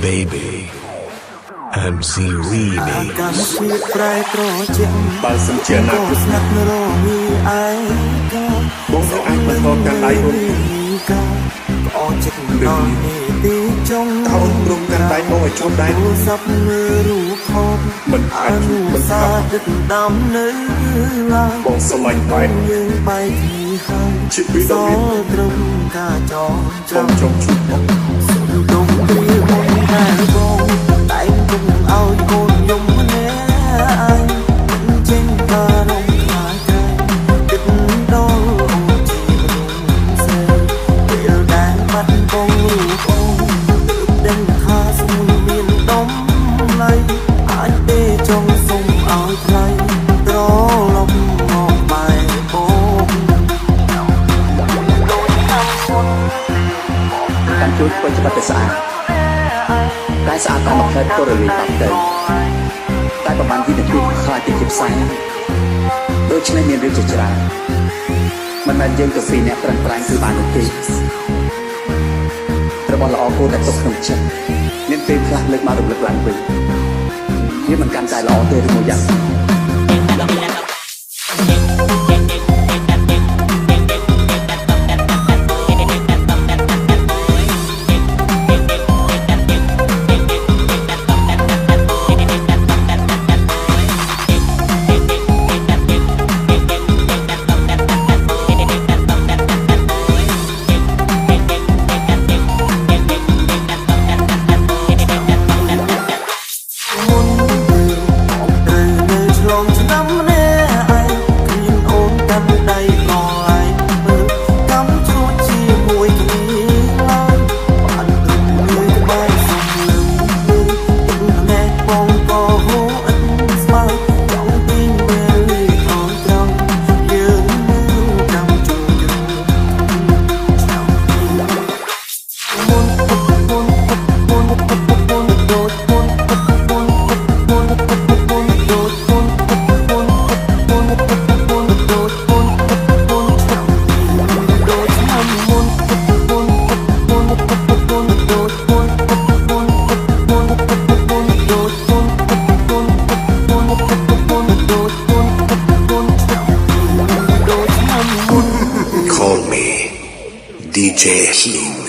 baby MC Remix បើសិនជាណាស់ស្ងាត់រមីឯងបងនៅអាចបន្តកាន់ដៃអូនអូនចិត្តដល់ទីចុងតើអូនព្រមកាន់ដៃបងឲ្យជុំដៃសັບមើលរូបថតមិនអាចមិនសាទឹកដំនៅឡើយបងស្រឡាញ់បែបយើងបែកគ្នាហើយជិតពីដល់មានត្រឹមការចងចាំជុំជួបបងសុំដងពីអូនតែបងតែគុំឲ្យអូនយំម្នាក់ចេញការរំខានតែទឹកដល់អូនជាសេពេលដែលបាត់បងរូបអូនដឹងថាស្មួយមានដំឡៃអាចទេចង់សុំឲ្យថ្លៃត្រឡប់មកបែបបងการជួយធ្វើច្បាប់តែស្អាតតែស្អាតតាមផ្នែកទូរលេខតាមទៅតែប្រហែលវិនាទីខ្លាចទៅជាផ្សែងដូច្នេះមានរឿងជាច្រើនមិនមែនយើងទៅពីអ្នកប្រឹងប្រែងគឺបាននោះទេរបស់ល្អគួរតែទុកក្នុងចិត្តមានពេលខ្លះលើកមករំលឹកឡើងវិញវាមិនកាន់តែល្អទេឬមួយយ៉ាងCall me DJ Heat